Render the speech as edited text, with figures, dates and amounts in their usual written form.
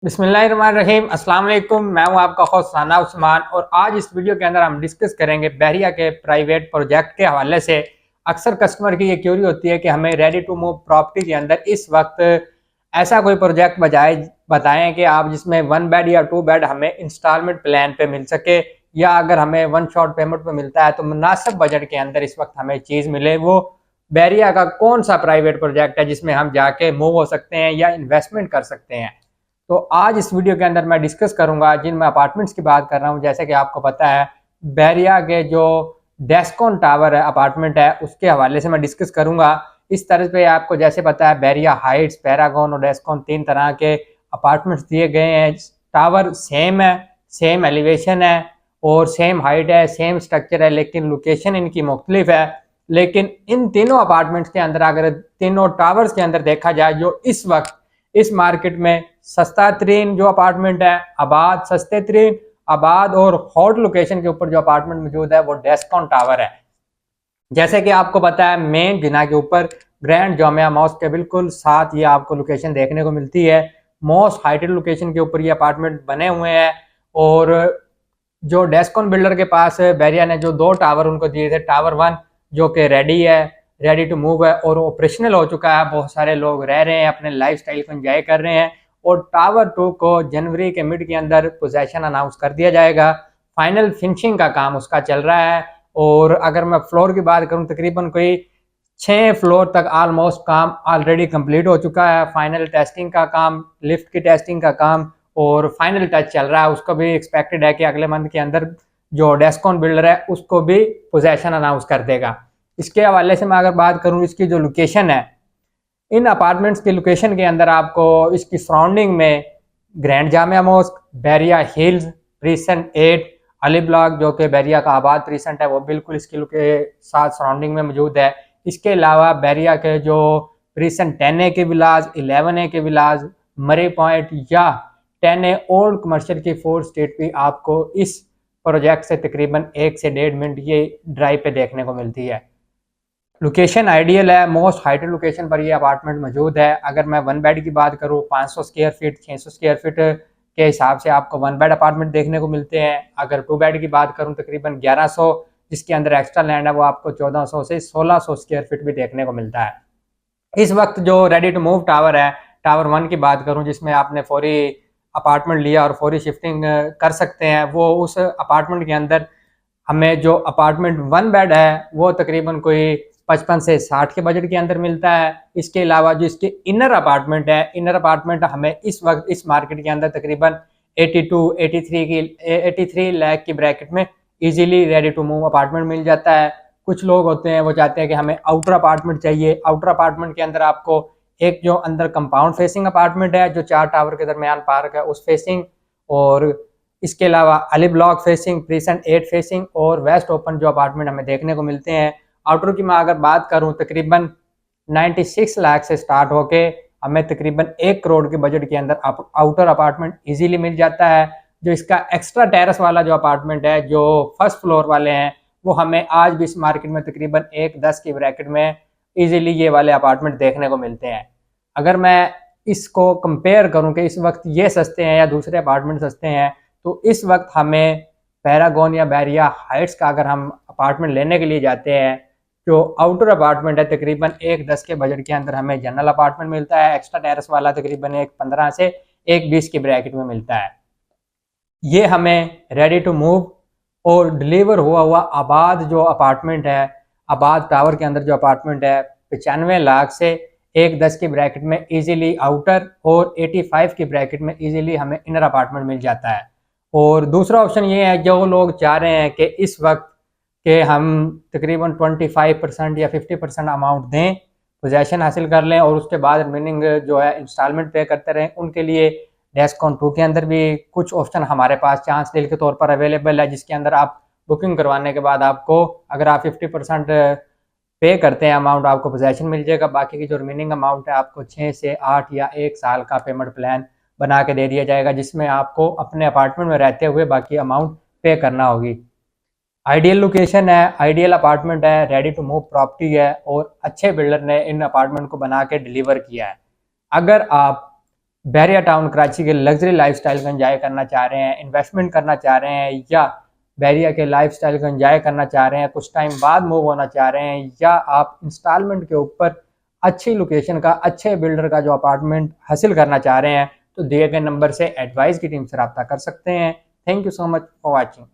बिस्मिल्लाहिर्रहमानिर्रहीम अस्सलाम वालेकुम। मैं हूं आपका होस्ट राना उस्मान और आज इस वीडियो के अंदर हम डिस्कस करेंगे बहरिया के प्राइवेट प्रोजेक्ट के हवाले से। अक्सर कस्टमर की ये क्यूरी होती है कि हमें रेडी टू मूव प्रॉपर्टी के अंदर इस वक्त ऐसा कोई प्रोजेक्ट बताएं कि आप जिसमें 1 बेड या 2 बेड हमें इंस्टॉलमेंट प्लान पे मिल सके, या अगर हमें वन शॉट पेमेंट पे मिलता है तो मुनासिब बजट के अंदर इस वक्त हमें चीज़ मिले। वो बहरिया का कौन सा प्राइवेट प्रोजेक्ट है जिसमें हम जाके मूव हो सकते हैं या इन्वेस्टमेंट कर सकते हैं। तो आज इस वीडियो के अंदर मैं डिस्कस करूंगा जिन मैं अपार्टमेंट्स की बात कर रहा हूं। जैसे कि आपको पता है बहरिया के जो डेस्कॉन टावर है अपार्टमेंट है उसके हवाले से मैं डिस्कस करूंगा। इस तरह पे आपको जैसे पता है बहरिया हाइट्स, पैरागॉन और डेस्कॉन 3 तरह के अपार्टमेंट्स दिए गए हैं। टावर सेम है, सेम एलिवेशन है और सेम हाइट है, सेम स्ट्रक्चर है, लेकिन लोकेशन इनकी मुख्तलिफ है। लेकिन इन तीनों अपार्टमेंट्स के अंदर अगर तीनों टावर्स के अंदर देखा जाए, जो इस वक्त इस मार्केट में सस्ता तरीन जो अपार्टमेंट है आबाद, सस्ते तरीन आबाद और हॉट लोकेशन के ऊपर जो अपार्टमेंट मौजूद है वो डेस्कॉन टावर है। जैसे कि आपको पता है मेन जिना के ऊपर ग्रैंड जामिया मॉस्क के बिल्कुल साथ ये आपको लोकेशन देखने को मिलती है। मोस्ट हाइटेड लोकेशन के ऊपर ये अपार्टमेंट बने हुए हैं। और जो डेस्कॉन बिल्डर के पास बैरिया ने जो 2 टावर उनको दिए थे, टावर 1 जो कि रेडी है, रेडी टू मूव है और ऑपरेशनल हो चुका है, बहुत सारे लोग रह रहे हैं, अपने लाइफ स्टाइल को एंजॉय कर रहे हैं। और टावर 2 को जनवरी के मिड के अंदर पोजेशन अनाउंस कर दिया जाएगा। फाइनल फिनिशिंग का काम उसका चल रहा है। और अगर मैं फ्लोर की बात करूं, तकरीबन कोई 6 फ्लोर तक ऑलमोस्ट काम ऑलरेडी कंप्लीट हो चुका है। फाइनल टेस्टिंग का काम, लिफ्ट की टेस्टिंग का काम और फाइनल टच चल रहा है। उसको भी एक्सपेक्टेड है कि अगले मंथ के अंदर जो डेस्कॉन बिल्डर है उसको भी पोजेशन अनाउंस कर देगा। इसके हवाले से मैं अगर बात करूं, इसकी जो लोकेशन है, इन अपार्टमेंट्स की लोकेशन के अंदर आपको इसकी सराउंडिंग में grand Jamia mosque, Bahria hills, precinct 8, Ali block जो कि बैरिया का आबाद प्रीसेंट है वो बिल्कुल इसके साथ सराउंडिंग में मौजूद है। इसके अलावा बैरिया के जो प्रीसेंट 10A के विलाज, 11A के विलाज, मरी पॉइंट या 10A ओल्ड कमर्शियल की 4 स्टेट भी आपको इस प्रोजेक्ट से तकरीबन 1 से 1.5 मिनट ये ड्राइव पे देखने को मिलती है। लोकेशन आइडियल है, मोस्ट हाइटेड लोकेशन पर ये अपार्टमेंट मौजूद है। अगर मैं 1 बेड की बात करूँ, 500 स्क्वायर फीट, 600 स्क्वायर फीट के हिसाब से आपको 1 बेड अपार्टमेंट देखने को मिलते हैं। अगर 2 बेड की बात करूँ तकरीबन 1100, जिसके अंदर एक्स्ट्रा लैंड है वो आपको 1400 से 1600 स्क्वायर फीट भी देखने को मिलता है। इस वक्त जो रेडी टू मूव टावर है, टावर 1 की बात करूं जिसमें आपने फौरी अपार्टमेंट लिया और फौरी शिफ्टिंग कर सकते हैं, वो उस अपार्टमेंट के अंदर हमें जो अपार्टमेंट 1 बेड है वो तकरीबन कोई 55 से 60 के बजट के अंदर मिलता है। इसके अलावा जो इसके इनर अपार्टमेंट है, इनर अपार्टमेंट हमें इस वक्त इस मार्केट के अंदर तकरीबन 83 लाख की ब्रैकेट में easily ready to move apartment मिल जाता है। कुछ लोग होते हैं वो चाहते हैं कि हमें आउटर अपार्टमेंट चाहिए। आउटर अपार्टमेंट के अंदर आपको एक जो अंदर कंपाउंड फेसिंग अपार्टमेंट है जो 4 टावर के दरमियान पार्क है उस फेसिंग, और इसके अलावा Ali block facing, precinct 8 facing और वेस्ट ओपन जो अपार्टमेंट हमें देखने को मिलते हैं। आउटर की मैं अगर बात करूं तकरीबन 96 लाख से स्टार्ट होके हमें तकरीबन 1 करोड़ के बजट के अंदर आउटर अपार्टमेंट इजीली मिल जाता है। जो इसका एक्स्ट्रा टेरेस वाला जो अपार्टमेंट है, जो फर्स्ट फ्लोर वाले हैं, वो हमें आज भी इस मार्केट में तकरीबन 1-10 की ब्रैकेट में इजीली ये वाले अपार्टमेंट देखने को मिलते हैं। अगर मैं इसको कंपेयर करूं कि इस वक्त ये सस्ते हैं या दूसरे अपार्टमेंट सस्ते हैं, तो इस वक्त हमें पैरागॉन या बैरिया हाइट्स का अगर हम अपार्टमेंट लेने के लिए जाते हैं, जो आउटर अपार्टमेंट है तकरीबन 1-10 के बजट के अंदर हमें जनरल अपार्टमेंट मिलता है। एक्स्ट्रा टेरेस वाला तकरीबन 1-15 से 1-20 की ब्रैकेट में मिलता है। ये हमें रेडी टू मूव और डिलीवर हुआ हुआ आबाद जो अपार्टमेंट है, आबाद टावर के अंदर जो अपार्टमेंट है, 95 लाख से 1-10 की ब्रैकेट में इजीली आउटर और 85 की ब्रैकेट में इजीली हमें इनर अपार्टमेंट मिल जाता है। और दूसरा ऑप्शन ये है, जो लोग चाह रहे हैं कि इस वक्त के हम तकरीबन 25% या 50% अमाउंट दें, पोजेशन हासिल कर लें और उसके बाद रिमेनिंग जो है इंस्टॉलमेंट पे करते रहें, उनके लिए डेस्कॉन 2 के अंदर भी कुछ ऑप्शन हमारे पास चांस डील के तौर पर अवेलेबल है, जिसके अंदर आप बुकिंग करवाने के बाद आपको, अगर आप 50% पे करते हैं अमाउंट, आपको पोजेशन मिल जाएगा। बाकी की जो रिमेनिंग अमाउंट है आपको 6 से 8 या 1 साल का पेमेंट प्लान बना के दे दिया जाएगा, जिसमें आपको अपने अपार्टमेंट में रहते हुए बाकी अमाउंट पे करना होगी। आइडियल लोकेशन है, आइडियल अपार्टमेंट है, रेडी टू मूव प्रॉपर्टी है और अच्छे बिल्डर ने इन अपार्टमेंट को बना के डिलीवर किया है। अगर आप बहरिया टाउन कराची के लग्जरी लाइफस्टाइल को एंजॉय करना चाह रहे हैं, इन्वेस्टमेंट करना चाह रहे हैं, या बहरिया के लाइफस्टाइल को एंजॉय करना चाह रहे हैं, कुछ टाइम बाद मूव होना चाह रहे हैं, या आप इंस्टॉलमेंट के ऊपर अच्छी लोकेशन का, अच्छे बिल्डर का जो अपार्टमेंट हासिल करना चाह रहे हैं, तो दिए गए नंबर से एडवाइस की टीम से रब्ता कर सकते हैं। Thank you so much for watching.